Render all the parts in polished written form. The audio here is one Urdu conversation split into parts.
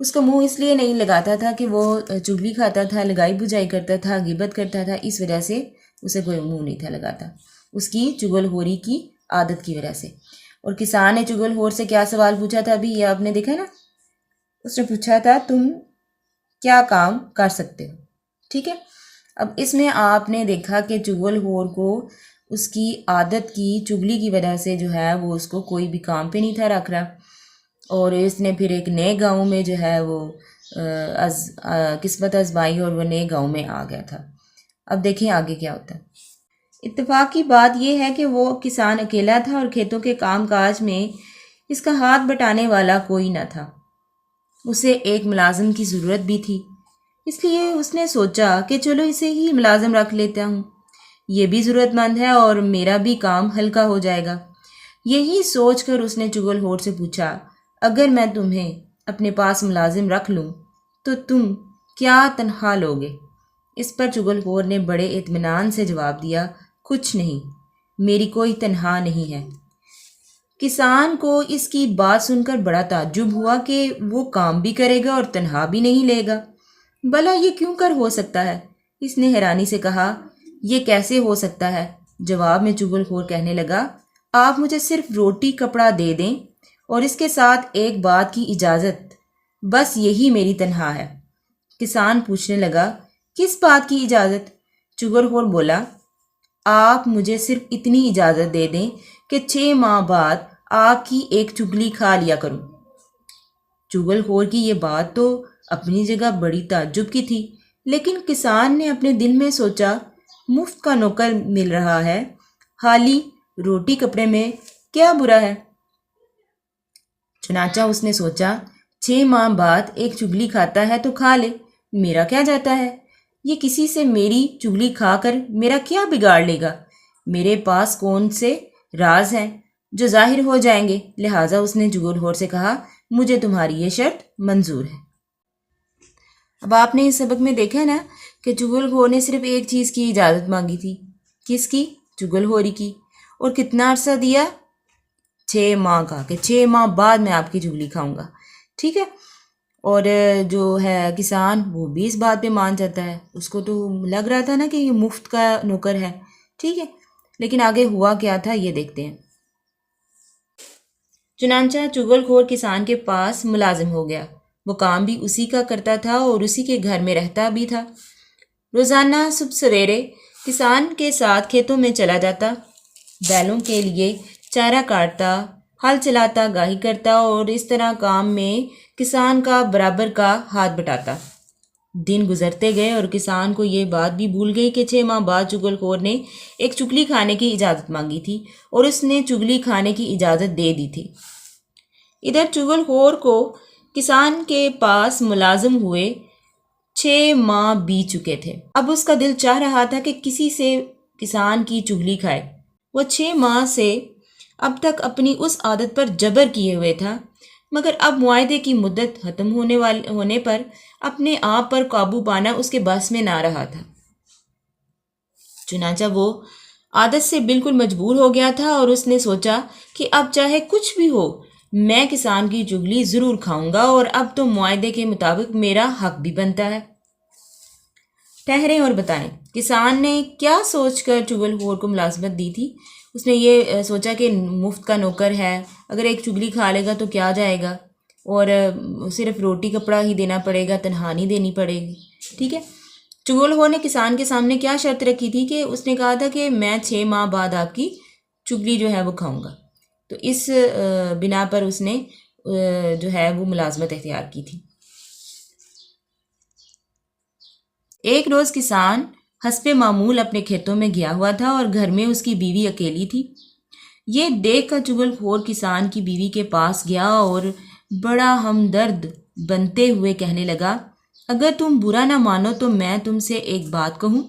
اس کا منہ اس لیے نہیں لگاتا تھا کہ وہ چگلی کھاتا تھا، لگائی بجائی کرتا تھا، غیبت کرتا تھا، اس وجہ سے اسے کوئی منہ نہیں تھا لگاتا، اس کی چغل خوری کی عادت کی وجہ سے۔ اور کسان نے چغل خور سے کیا سوال پوچھا تھا ابھی، یہ آپ نے دیکھا نا، اس نے پوچھا تھا تم کیا کام کر سکتے ہو، ٹھیک ہے۔ اب اس میں آپ نے دیکھا کہ چغل خور کو اس کی عادت کی چگلی کی وجہ سے جو ہے وہ اس کو کوئی بھی کام پہ نہیں تھا رکھ رہا، اور اس نے پھر ایک نئے گاؤں میں جو ہے وہ قسمت آزمائی اور وہ نئے گاؤں میں آ گیا تھا۔ اب دیکھیں آگے کیا ہوتا ہے۔ اتفاق کی بات یہ ہے کہ وہ کسان اکیلا تھا اور کھیتوں کے کام کاج میں اس کا ہاتھ بٹانے والا کوئی نہ تھا۔ اسے ایک ملازم کی ضرورت بھی تھی، اس لیے اس نے سوچا کہ چلو اسے ہی ملازم رکھ لیتا ہوں، یہ بھی ضرورت مند ہے اور میرا بھی کام ہلکا ہو جائے گا۔ یہی سوچ کر اس نے چغل خور سے پوچھا، اگر میں تمہیں اپنے پاس ملازم رکھ لوں تو تم کیا تنخواہ لوگے؟ اس پر چغل خور نے بڑے اطمینان سے جواب دیا، کچھ نہیں، میری کوئی تنخواہ نہیں ہے۔ کسان کو اس کی بات سن کر بڑا تعجب ہوا کہ وہ کام بھی کرے گا اور تنخواہ بھی نہیں لے گا، بھلا یہ کیوں کر ہو سکتا ہے؟ اس نے حیرانی سے کہا، یہ کیسے ہو سکتا ہے؟ جواب میں چغل خور کہنے لگا، آپ مجھے صرف روٹی کپڑا دے دیں اور اس کے ساتھ ایک بات کی اجازت، بس یہی میری تنخواہ ہے۔ کسان پوچھنے لگا، کس بات کی اجازت؟ چغل خور بولا، آپ مجھے صرف اتنی اجازت دے دیں کہ 6 ماہ بعد آپ کی ایک چگلی کھا لیا کروں۔ چغل خور کی یہ بات تو اپنی جگہ بڑی تعجب کی تھی، لیکن کسان نے اپنے دل میں سوچا، مفت کا نوکر مل رہا ہے، خالی روٹی کپڑے میں کیا برا ہے؟ چنانچہ اس نے سوچا، 6 ماہ بعد ایک چگلی کھاتا ہے تو کھا لے، میرا کیا جاتا ہے؟ یہ کسی سے میری چگلی کھا کر میرا کیا بگاڑ لے گا؟ میرے پاس کون سے راز ہیں جو ظاہر ہو جائیں گے؟ لہٰذا اس نے چغل خور سے کہا، مجھے تمہاری یہ شرط منظور ہے۔ اب آپ نے اس سبق میں دیکھا نا کہ چغل خور نے صرف ایک چیز کی اجازت مانگی تھی، کس کی؟ چغل خوری کی، اور کتنا عرصہ دیا؟ 6 ماہ کا، کہ 6 ماہ بعد میں آپ کی چگلی کھاؤں گا، ٹھیک ہے۔ اور جو ہے کسان وہ بھی اس بات پہ مان جاتا ہے، اس کو تو لگ رہا تھا نا کہ یہ مفت کا نوکر ہے، ٹھیک ہے، لیکن آگے ہوا کیا تھا یہ دیکھتے ہیں۔ چنانچہ چغل خور کسان کے پاس ملازم ہو گیا، وہ کام بھی اسی کا کرتا تھا اور اسی کے گھر میں رہتا بھی تھا۔ روزانہ صبح سویرے کسان کے ساتھ کھیتوں میں چلا جاتا، بیلوں کے لیے چارہ کاٹتا، ہل چلاتا، گاہی کرتا اور اس طرح کام میں کسان کا برابر کا ہاتھ بٹاتا۔ دن گزرتے گئے اور کسان کو یہ بات بھی بھول گئی کہ 6 ماہ بعد چغل خور نے ایک چگلی کھانے کی اجازت مانگی تھی اور اس نے چگلی کھانے کی اجازت دے دی تھی۔ ادھر چغل خور کو کسان کے پاس ملازم ہوئے 6 ماہ بیت چکے تھے۔ اب اس کا دل چاہ رہا تھا کہ کسی سے کسان کی چگلی کھائے۔ وہ 6 ماہ سے اب تک اپنی اس عادت پر جبر کیے ہوئے تھا، مگر اب معاہدے کی مدت ختم ہونے پر اپنے آپ پر قابو پانا اس کے بس میں نہ رہا تھا۔ چنانچہ وہ عادت سے بالکل مجبور ہو گیا تھا اور اس نے سوچا کہ اب چاہے کچھ بھی ہو میں کسان کی چگلی ضرور کھاؤں گا، اور اب تو معاہدے کے مطابق میرا حق بھی بنتا ہے۔ ٹھہریں اور بتائیں، کسان نے کیا سوچ کر چغل خور کو ملازمت دی تھی؟ اس نے یہ سوچا کہ مفت کا نوکر ہے، اگر ایک چگلی کھا لے گا تو کیا جائے گا، اور صرف روٹی کپڑا ہی دینا پڑے گا، تنخواہ نہیں دینی پڑے گی، ٹھیک ہے۔ چغل خور نے کسان کے سامنے کیا شرط رکھی تھی کہ اس نے کہا تھا کہ میں 6 ماہ بعد آپ کی چگلی جو ہے وہ کھاؤں گا، تو اس بنا پر اس نے جو ہے وہ ملازمت اختیار کی تھی۔ ایک روز کسان حسب معمول اپنے کھیتوں میں گیا ہوا تھا اور گھر میں اس کی بیوی اکیلی تھی۔ یہ دیکھ کر چغل خور کسان کی بیوی کے پاس گیا اور بڑا ہمدرد بنتے ہوئے کہنے لگا، اگر تم برا نہ مانو تو میں تم سے ایک بات کہوں؟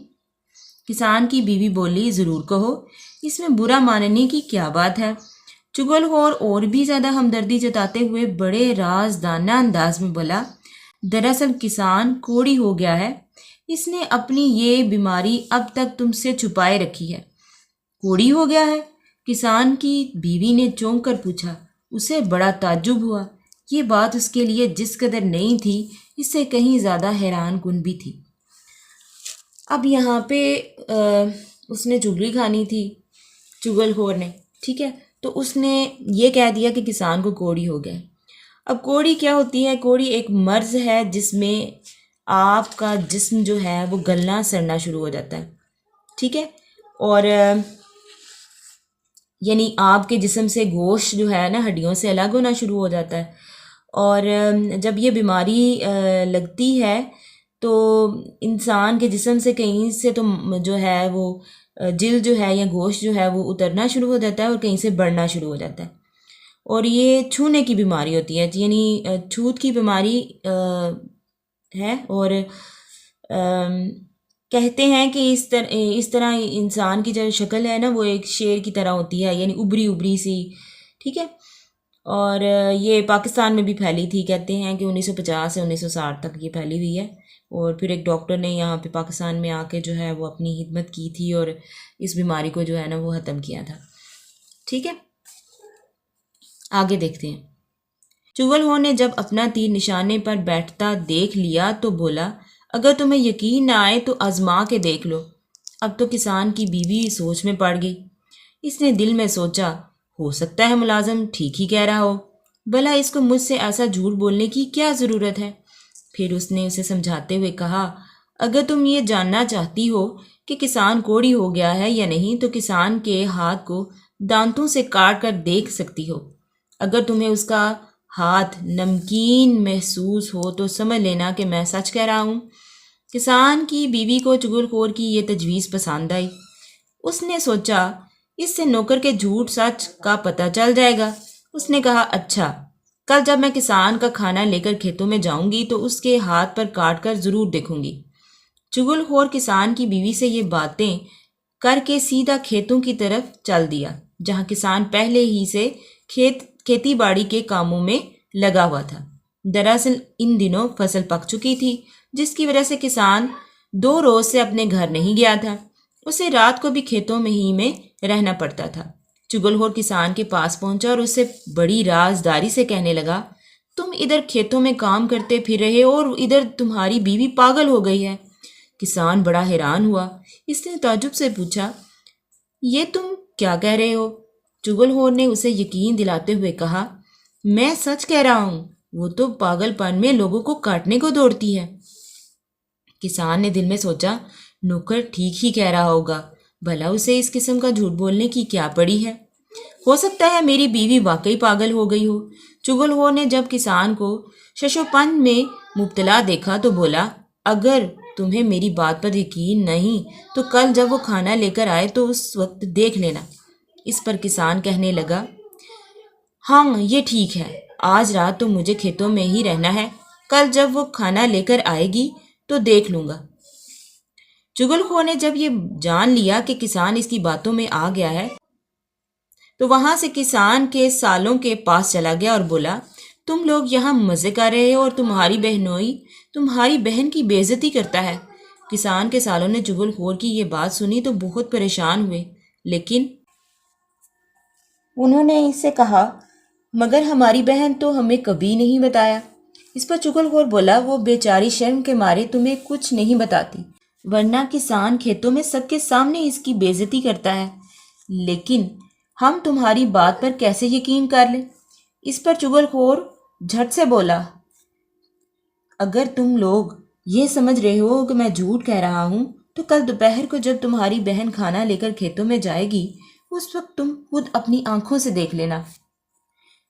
کسان کی بیوی بولی، ضرور کہو، اس میں برا ماننے کی کیا بات ہے؟ چغل خور اور بھی زیادہ ہمدردی جتاتے ہوئے بڑے رازدانہ انداز میں بولا، دراصل کسان کوڑی ہو گیا ہے، اس نے اپنی یہ بیماری اب تک تم سے چھپائے رکھی ہے۔ کوڑی ہو گیا ہے؟ کسان کی بیوی نے چونک کر پوچھا۔ اسے بڑا تعجب ہوا، یہ بات اس کے لیے جس قدر نئی تھی اس سے کہیں زیادہ حیران کن بھی تھی۔ اب یہاں پہ اس نے چگلی کھانی تھی چغل خور نے، ٹھیک ہے، تو اس نے یہ کہہ دیا کہ کسان کو کوڑی ہو گئے۔ اب کوڑی کیا ہوتی ہے؟ کوڑی ایک مرض ہے جس میں آپ کا جسم جو ہے وہ گلنا سڑنا شروع ہو جاتا ہے، ٹھیک ہے، اور یعنی آپ کے جسم سے گوشت جو ہے نا ہڈیوں سے الگ ہونا شروع ہو جاتا ہے، اور جب یہ بیماری لگتی ہے تو انسان کے جسم سے کہیں سے تو جو ہے وہ جلد جو ہے یا گوشت جو ہے وہ اترنا شروع ہو جاتا ہے اور کہیں سے بڑھنا شروع ہو جاتا ہے، اور یہ چھونے کی بیماری ہوتی ہے، یعنی چھوت کی بیماری ہے، اور کہتے ہیں کہ اس طرح انسان کی جو شکل ہے نا وہ ایک شیر کی طرح ہوتی ہے، یعنی ابری ابری سی، ٹھیک ہے، اور یہ پاکستان میں بھی پھیلی تھی، کہتے ہیں کہ 1950 سے 1960 تک یہ پھیلی ہوئی ہے، اور پھر ایک ڈاکٹر نے یہاں پہ پاکستان میں آ کے جو ہے وہ اپنی خدمت کی تھی اور اس بیماری کو جو ہے نا وہ ختم کیا تھا، ٹھیک ہے۔ آگے دیکھتے ہیں۔ چغل خور نے جب اپنا تیر نشانے پر بیٹھتا دیکھ لیا تو بولا، اگر تمہیں یقین نہ آئے تو آزما کے دیکھ لو۔ اب تو کسان کی بیوی سوچ میں پڑ گئی۔ اس نے دل میں سوچا، ہو سکتا ہے ملازم ٹھیک ہی کہہ رہا ہو، بھلا اس کو مجھ سے ایسا جھوٹ بولنے کی کیا ضرورت ہے؟ پھر اس نے اسے سمجھاتے ہوئے کہا، اگر تم یہ جاننا چاہتی ہو کہ کسان کوڑی ہو گیا ہے یا نہیں تو کسان کے ہاتھ کو دانتوں سے کاٹ کر دیکھ سکتی ہو۔ اگر تمہیں اس کا ہاتھ نمکین محسوس ہو تو سمجھ لینا کہ میں سچ کہہ رہا ہوں۔ کسان کی بیوی کو چغل خور کی یہ تجویز پسند آئی۔ اس نے سوچا اس سے نوکر کے جھوٹ سچ کا پتہ چل جائے گا۔ اس نے کہا، اچھا، کل جب میں کسان کا کھانا لے کر کھیتوں میں جاؤں گی تو اس کے ہاتھ پر کاٹ کر ضرور دیکھوں گی۔ چغل خور کسان کی بیوی سے یہ باتیں کر کے سیدھا کھیتوں کی طرف چل دیا جہاں کسان پہلے ہی سے کھیتی باڑی کے کاموں میں لگا ہوا تھا۔ دراصل ان دنوں فصل پک چکی تھی جس کی وجہ سے کسان 2 روز سے اپنے گھر نہیں گیا تھا، اسے رات کو بھی کھیتوں میں ہی میں رہنا پڑتا تھا۔ چغل خور کسان کے پاس پہنچا اور اسے بڑی رازداری سے کہنے لگا، تم ادھر کھیتوں میں کام کرتے پھر رہے اور ادھر تمہاری بیوی پاگل ہو گئی ہے۔ کسان بڑا حیران ہوا۔ اس نے تعجب سے پوچھا، یہ تم کیا کہہ رہے ہو؟ چغل خور نے اسے یقین دلاتے ہوئے کہا، میں سچ کہہ رہا ہوں، وہ تو پاگل پن میں لوگوں کو کاٹنے کو دوڑتی ہے۔ کسان نے دل میں سوچا، نوکر ٹھیک ہی کہہ رہا ہوگا، بھلا اسے اس قسم کا جھوٹ بولنے کی کیا پڑی ہے؟ ہو سکتا ہے میری بیوی واقعی پاگل ہو گئی ہو۔ چغل خور نے جب کسان کو شش و پن میں مبتلا دیکھا تو بولا، اگر تمہیں میری بات پر یقین نہیں تو کل جب وہ کھانا لے کر آئے تو اس وقت دیکھ لینا۔ اس پر کسان کہنے لگا، ہاں یہ ٹھیک ہے، آج رات تو مجھے کھیتوں میں ہی رہنا ہے، کل جب وہ کھانا لے کر آئے گی تو دیکھ لوں گا۔ چغل خور نے جب یہ جان لیا کہ کسان اس کی باتوں میں آ گیا ہے تو وہاں سے کسان کے سالوں کے پاس چلا گیا اور بولا، تم لوگ یہاں مزے کر رہے ہو اور تمہاری بہنوئی تمہاری بہن کی بے عزتی کرتا ہے۔ کسان کے سالوں نے چغل خور کی یہ بات سنی تو بہت پریشان ہوئے، لیکن انہوں نے اس سے کہا، مگر ہماری بہن تو ہمیں کبھی نہیں بتایا۔ اس پر چغل خور بولا، وہ بیچاری شرم کے مارے تمہیں کچھ نہیں بتاتی، ورنہ کسان کھیتوں میں سب کے سامنے اس کی بے عزتی کرتا ہے، لیکن ہم تمہاری بات پر کیسے یقین کر لیں؟ اس پر چغل خور جھٹ سے بولا، اگر تم لوگ یہ سمجھ رہے ہو کہ میں جھوٹ کہہ رہا ہوں تو کل دوپہر کو جب تمہاری بہن کھانا لے کر کھیتوں میں جائے گی اس وقت تم خود اپنی آنکھوں سے دیکھ لینا۔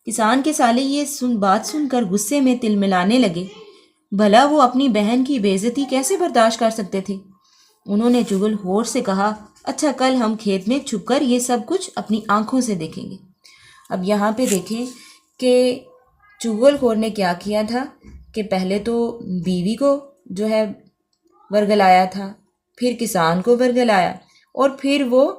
کسان کے سالے یہ بات سن کر غصے میں تلملانے لگے، بھلا وہ اپنی بہن کی بے عزتی کیسے برداشت کر سکتے تھے؟ انہوں نے چغل خور سے کہا، اچھا کل ہم کھیت میں چھپ کر یہ سب کچھ اپنی آنکھوں سے دیکھیں گے۔ اب یہاں پہ دیکھیں کہ چغل خور نے کیا کیا تھا کہ پہلے تو بیوی کو جو ہے ورگلایا تھا، پھر کسان کو ورگلایا، اور پھر وہ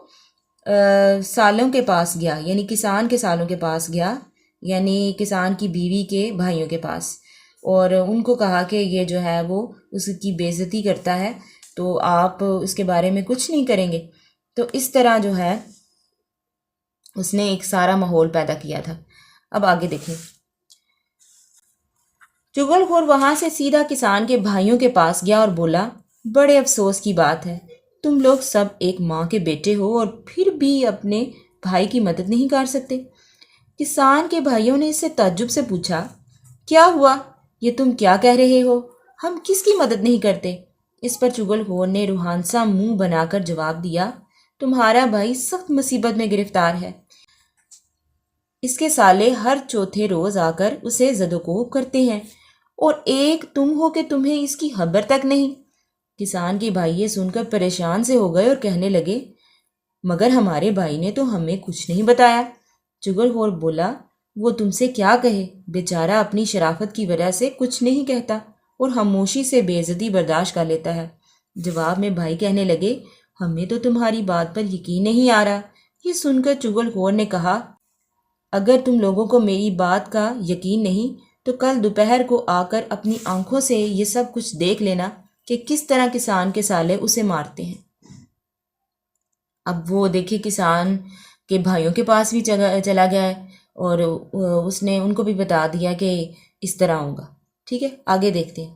سالوں کے پاس گیا، یعنی کسان کے سالوں کے پاس گیا، یعنی کسان کی بیوی کے بھائیوں کے پاس، اور ان کو کہا کہ یہ جو ہے وہ اس کی بے عزتی کرتا ہے تو آپ اس کے بارے میں کچھ نہیں کریں گے۔ تو اس طرح جو ہے اس نے ایک سارا ماحول پیدا کیا تھا۔ اب آگے دیکھیں۔ چغل خور وہاں سے سیدھا کسان کے بھائیوں کے پاس گیا اور بولا، بڑے افسوس کی بات ہے، تم لوگ سب ایک ماں کے بیٹے ہو اور پھر بھی اپنے بھائی کی مدد نہیں کر سکتے۔ کسان کے بھائیوں نے اس سے تعجب سے پوچھا، کیا ہوا؟ یہ تم کیا کہہ رہے ہو؟ ہم کس کی مدد نہیں کرتے؟ اس پر چغل خور نے روحانسا منہ بنا کر جواب دیا، تمہارا بھائی سخت مصیبت میں گرفتار ہے۔ اس کے سالے ہر چوتھے روز آ کر اسے زد و کوب کرتے ہیں اور ایک تم ہو کہ تمہیں اس کی خبر تک نہیں۔ کسان کے بھائی یہ سن کر پریشان سے ہو گئے اور کہنے لگے، مگر ہمارے بھائی نے تو ہمیں کچھ نہیں بتایا۔ چغل خور بولا، وہ تم سے کیا کہے، بیچارہ اپنی شرافت کی وجہ سے کچھ نہیں کہتا اور خاموشی سے بے عزتی برداشت کر لیتا ہے۔ جواب میں بھائی کہنے لگے، ہمیں تو تمہاری بات پر یقین نہیں آ رہا۔ یہ سن کر چغل خور نے کہا، اگر تم لوگوں کو میری بات کا یقین نہیں تو کل دوپہر کو آ کر اپنی آنکھوں سے یہ سب کچھ دیکھ لینا کہ کس طرح کسان کے سالے اسے مارتے ہیں۔ اب وہ دیکھے کسان کے بھائیوں کے پاس بھی چلا گیا ہے اور اس نے ان کو بھی بتا دیا کہ اس طرح ہوگا۔ ٹھیک ہے، آگے دیکھتے ہیں۔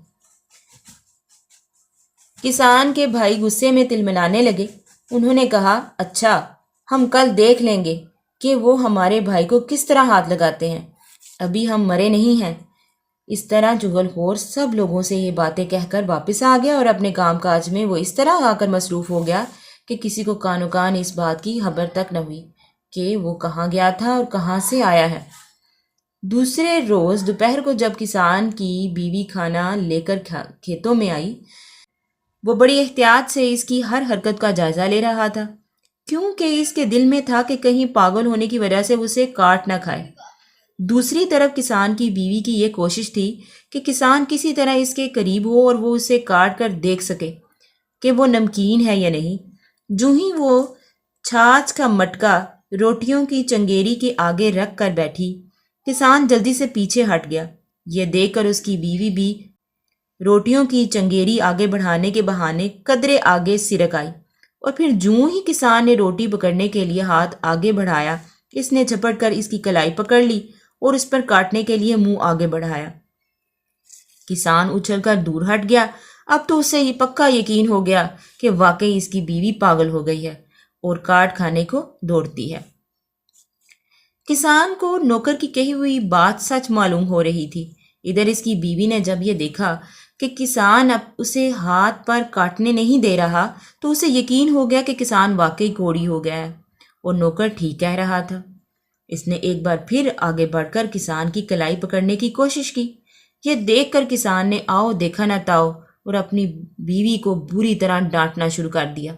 کسان کے بھائی غصے میں تلملانے لگے۔ انہوں نے کہا، اچھا، ہم کل دیکھ لیں گے کہ وہ ہمارے بھائی کو کس طرح ہاتھ لگاتے ہیں، ابھی ہم مرے نہیں ہیں۔ اس طرح چغل خور سب لوگوں سے یہ باتیں کہہ کر واپس آ گیا اور اپنے کام کاج میں وہ اس طرح آ کر مصروف ہو گیا کہ کسی کو کانو کان اس بات کی خبر تک نہ ہوئی کہ وہ کہاں گیا تھا اور کہاں سے آیا ہے۔ دوسرے روز دوپہر کو جب کسان کی بیوی کھانا لے کر کھیتوں میں آئی، وہ بڑی احتیاط سے اس کی ہر حرکت کا جائزہ لے رہا تھا، کیونکہ اس کے دل میں تھا کہ کہیں پاگل ہونے کی وجہ سے اسے کاٹ نہ کھائے۔ دوسری طرف کسان کی بیوی کی یہ کوشش تھی کہ کسان کسی طرح اس کے قریب ہو اور وہ اسے کاٹ کر دیکھ سکے کہ وہ نمکین ہے یا نہیں۔ جو ہی وہ چھاچھ کا مٹکا روٹیوں کی چنگیری کے آگے رکھ کر بیٹھی، کسان جلدی سے پیچھے ہٹ گیا۔ یہ دیکھ کر اس کی بیوی بھی روٹیوں کی چنگیری آگے بڑھانے کے بہانے قدرے آگے سرک آئی، اور پھر جوں ہی کسان نے روٹی پکڑنے کے لیے ہاتھ آگے بڑھایا، اس نے جھپٹ کر اس کی کلائی پکڑ لی اور اس پر کاٹنے کے لیے منہ آگے بڑھایا۔ کسان اچھل کر دور ہٹ گیا۔ اب تو اسے یہ پکا یقین ہو گیا کہ واقعی اس کی بیوی پاگل ہو گئی ہے اور کاٹ کھانے کو دوڑتی ہے۔ کسان کو نوکر کی کہی ہوئی بات سچ معلوم ہو رہی تھی۔ ادھر اس کی بیوی نے جب یہ دیکھا کہ کسان اب اسے ہاتھ پر کاٹنے نہیں دے رہا تو اسے یقین ہو گیا کہ کسان واقعی کوڑی ہو گیا ہے اور نوکر ٹھیک کہہ رہا تھا۔ اس نے ایک بار پھر آگے بڑھ کر کسان کی کلائی پکڑنے کی کوشش کی۔ یہ دیکھ کر کسان نے آؤ دیکھا نہ تاؤ اور اپنی بیوی کو بری طرح ڈانٹنا شروع کر دیا۔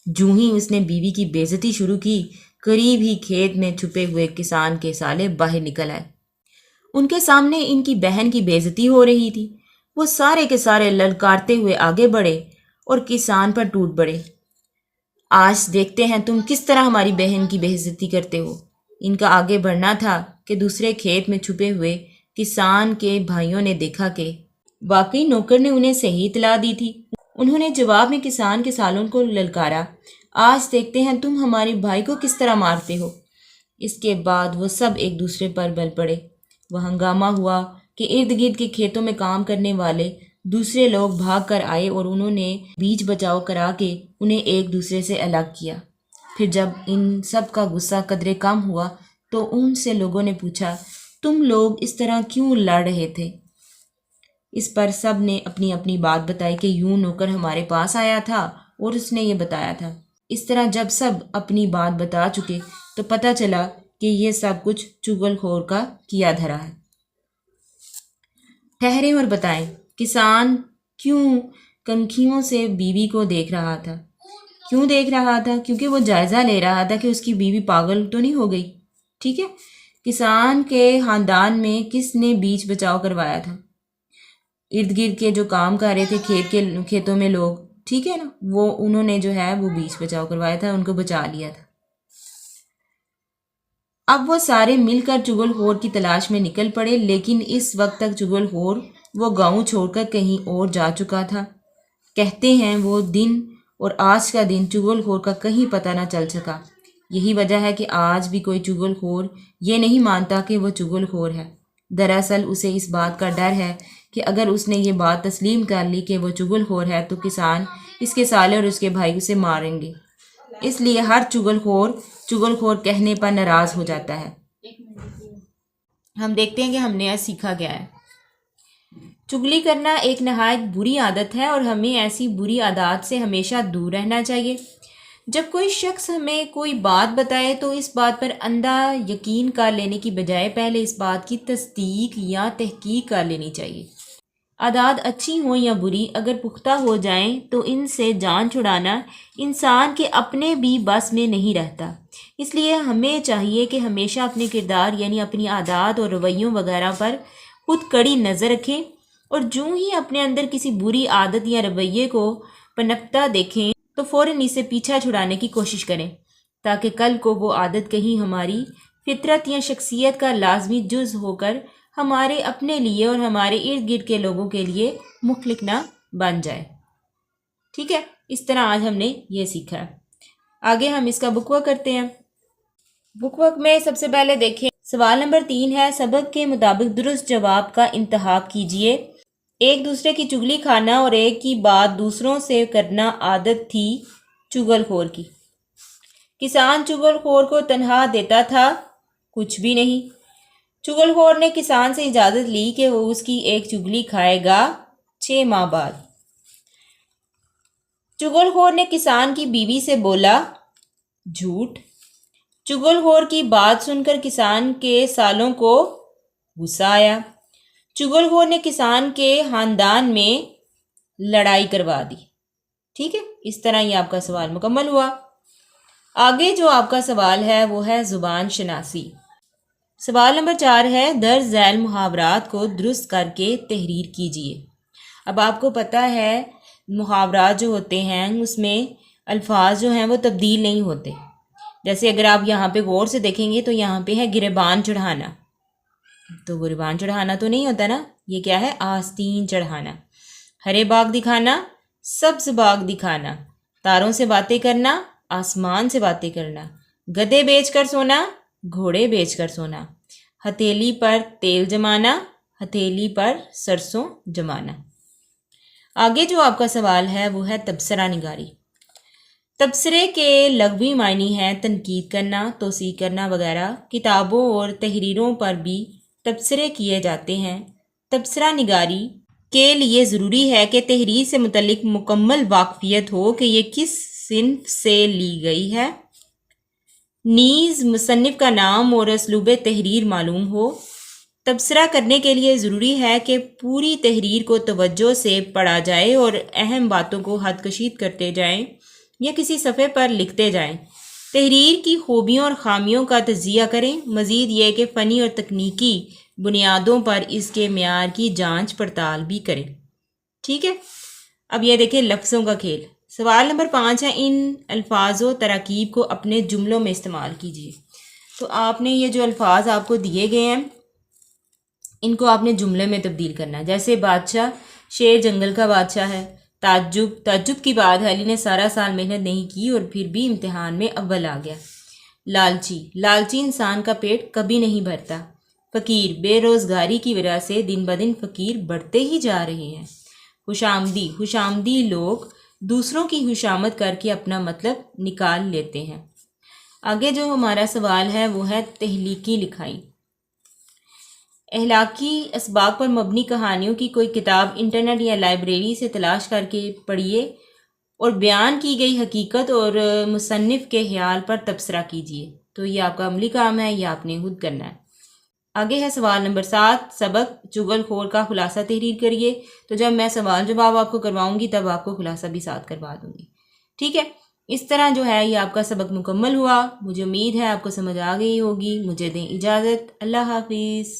جوں ہی اس نے بیوی کی بے عزتی شروع کی، قریب ہی کھیت میں چھپے ہوئے کسان کے سالے باہر نکل آئے۔ ان کے سامنے ان کی بہن کی بے عزتی ہو رہی تھی۔ وہ سارے کے سارے للکارتے ہوئے آگے بڑھے اور کسان پر ٹوٹ پڑے۔ آج دیکھتے ہیں تم کس طرح ہماری بہن کی بے عزتی کرتے ہو۔ ان کا آگے بڑھنا تھا کہ دوسرے کھیت میں چھپے ہوئے کسان کے بھائیوں نے دیکھا کہ واقعی نوکر نے انہیں صحیح اطلاع دی تھی۔ انہوں نے جواب میں کسان کے سالوں کو للکارا، آج دیکھتے ہیں تم ہمارے بھائی کو کس طرح مارتے ہو۔ اس کے بعد وہ سب ایک دوسرے پر بل پڑے۔ وہ ہنگامہ ہوا کہ ارد گرد کے کھیتوں میں کام کرنے والے دوسرے لوگ بھاگ کر آئے اور انہوں نے بیچ بچاؤ کرا کے انہیں ایک دوسرے سے الگ کیا۔ پھر جب ان سب کا غصہ قدرے کم ہوا تو ان سے لوگوں نے پوچھا، تم لوگ اس طرح کیوں لڑ رہے تھے؟ اس پر سب نے اپنی اپنی بات بتائی کہ یوں نوکر ہمارے پاس آیا تھا اور اس نے یہ بتایا تھا۔ اس طرح جب سب اپنی بات بتا چکے تو پتہ چلا کہ یہ سب کچھ چغل خور کا کیا دھرا ہے۔ ٹھہریں اور بتائیں، کسان کیوں کنکھیوں سے بیوی کو دیکھ رہا تھا؟ کیوں دیکھ رہا تھا؟ کیونکہ وہ جائزہ لے رہا تھا کہ اس کی بیوی پاگل تو نہیں ہو گئی۔ ٹھیک ہے، کسان کے خاندان میں کس نے بیچ بچاؤ کروایا تھا؟ ارد گرد کے جو کام کر رہے تھے کھیتوں میں لوگ، ٹھیک ہے نا، وہ انہوں نے جو ہے وہ بیچ بچاؤ کروایا تھا، ان کو بچا لیا تھا۔ اب وہ سارے مل کر چغل خور کی تلاش میں نکل پڑے، لیکن اس وقت تک چغل خور وہ گاؤں چھوڑ کر کہیں اور جا چکا تھا۔ کہتے ہیں وہ دن اور آج کا دن چغل خور کا کہیں پتہ نہ چل سکا۔ یہی وجہ ہے کہ آج بھی کوئی چغل خور یہ نہیں مانتا کہ وہ چغل خور ہے۔ دراصل اسے اس بات کا ڈر ہے کہ اگر اس نے یہ بات تسلیم کر لی کہ وہ چغل خور ہے تو کسان اس کے سالے اور اس کے بھائی اسے ماریں گے، اس لیے ہر چغل خور کہنے پر ناراض ہو جاتا ہے۔ ہم دیکھتے ہیں کہ ہم نے سیکھا کیا ہے۔ چغلی کرنا ایک نہایت بری عادت ہے اور ہمیں ایسی بری عادات سے ہمیشہ دور رہنا چاہیے۔ جب کوئی شخص ہمیں کوئی بات بتائے تو اس بات پر اندھا یقین کر لینے کی بجائے پہلے اس بات کی تصدیق یا تحقیق کر لینی چاہیے۔ عادات اچھی ہوں یا بری، اگر پختہ ہو جائیں تو ان سے جان چھڑانا انسان کے اپنے بھی بس میں نہیں رہتا۔ اس لیے ہمیں چاہیے کہ ہمیشہ اپنے کردار یعنی اپنی عادات اور رویوں وغیرہ پر خود کڑی نظر رکھیں، اور جو ہی اپنے اندر کسی بری عادت یا رویے کو پنپتا دیکھیں تو فوراً اسے پیچھا چھڑانے کی کوشش کریں، تاکہ کل کو وہ عادت کہیں ہماری فطرت یا شخصیت کا لازمی جز ہو کر ہمارے اپنے لیے اور ہمارے ارد گرد کے لوگوں کے لیے مخلق نہ بن جائے۔ ٹھیک ہے، اس طرح آج ہم نے یہ سیکھا ہے۔ آگے ہم اس کا بک ورک کرتے ہیں۔ بک ورک میں سب سے پہلے دیکھیں، سوال نمبر 3 ہے، سبق کے مطابق درست جواب کا انتخاب کیجئے۔ ایک دوسرے کی چغلی کھانا اور ایک کی بات دوسروں سے کرنا عادت تھی چغل خور کی۔ کسان چغل خور کو تنہا دیتا تھا، کچھ بھی نہیں۔ چغل خور نے کسان سے اجازت لی کہ وہ اس کی ایک چغلی کھائے گا 6 ماہ بعد۔ چغل خور نے کسان کی بیوی سے بولا، جھوٹ۔ چغل خور کی بات سن کر کسان کے سالوں کو غصہ آیا۔ چغل خور نے کسان کے خاندان میں لڑائی کروا دی۔ ٹھیک ہے، اس طرح یہ آپ کا سوال مکمل ہوا۔ آگے جو آپ کا سوال ہے وہ ہے زبان شناسی۔ سوال نمبر 4 ہے، درج ذیل محاورات کو درست کر کے تحریر کیجیے۔ اب آپ کو پتہ ہے محاورات جو ہوتے ہیں اس میں الفاظ جو ہیں وہ تبدیل نہیں ہوتے۔ جیسے اگر آپ یہاں پہ غور سے دیکھیں گے تو یہاں پہ ہے گریبان چڑھانا، تو گریبان چڑھانا تو نہیں ہوتا نا، یہ کیا ہے، آستین چڑھانا۔ ہرے باغ دکھانا، سبز باغ دکھانا۔ تاروں سے باتیں کرنا، آسمان سے باتیں کرنا۔ گدھے بیچ کر سونا، گھوڑے بیچ کر سونا۔ ہتھیلی پر تیل جمانا، ہتھیلی پر سرسوں جمانا۔ آگے جو آپ کا سوال ہے وہ ہے تبصرہ نگاری۔ تبصرے کے لغوی معنی ہیں تنقید کرنا، توثیق کرنا وغیرہ۔ کتابوں اور تحریروں پر بھی تبصرے کیے جاتے ہیں۔ تبصرہ نگاری کے لیے ضروری ہے کہ تحریر سے متعلق مکمل واقفیت ہو کہ یہ کس صنف سے لی گئی ہے، نیز مصنف کا نام اور اسلوب تحریر معلوم ہو۔ تبصرہ کرنے کے لیے ضروری ہے کہ پوری تحریر کو توجہ سے پڑھا جائے اور اہم باتوں کو خط کشید کرتے جائیں یا کسی صفحے پر لکھتے جائیں۔ تحریر کی خوبیوں اور خامیوں کا تجزیہ کریں۔ مزید یہ کہ فنی اور تکنیکی بنیادوں پر اس کے معیار کی جانچ پڑتال بھی کریں۔ ٹھیک ہے، اب یہ دیکھیں لفظوں کا کھیل۔ سوال نمبر 5 ہے، ان الفاظ و تراکیب کو اپنے جملوں میں استعمال کیجیے۔ تو آپ نے یہ جو الفاظ آپ کو دیے گئے ہیں ان کو آپ نے جملے میں تبدیل کرنا ہے۔ جیسے بادشاہ، شیر جنگل کا بادشاہ ہے۔ تعجب کی بات ہے علی نے سارا سال محنت نہیں کی اور پھر بھی امتحان میں اول آ گیا۔ لالچی انسان کا پیٹ کبھی نہیں بھرتا۔ فقیر، بے روزگاری کی وجہ سے دن بدن فقیر بڑھتے ہی جا رہے ہیں۔ خوشامدی لوگ دوسروں کی خوشامد کر کے اپنا مطلب نکال لیتے ہیں۔ آگے جو ہمارا سوال ہے وہ ہے تخلیقی لکھائی۔ اخلاقی اسباق پر مبنی کہانیوں کی کوئی کتاب انٹرنیٹ یا لائبریری سے تلاش کر کے پڑھیے اور بیان کی گئی حقیقت اور مصنف کے خیال پر تبصرہ کیجیے۔ تو یہ آپ کا عملی کام ہے، یہ آپ نے خود کرنا ہے۔ آگے ہے سوال نمبر 7، سبق چغل خور کا خلاصہ تحریر کریے۔ تو جب میں سوال جواب آپ کو کرواؤں گی تب آپ کو خلاصہ بھی ساتھ کروا دوں گی۔ ٹھیک ہے، اس طرح جو ہے یہ آپ کا سبق مکمل ہوا۔ مجھے امید ہے آپ کو سمجھ آ گئی ہوگی۔ مجھے دیں اجازت، اللہ حافظ۔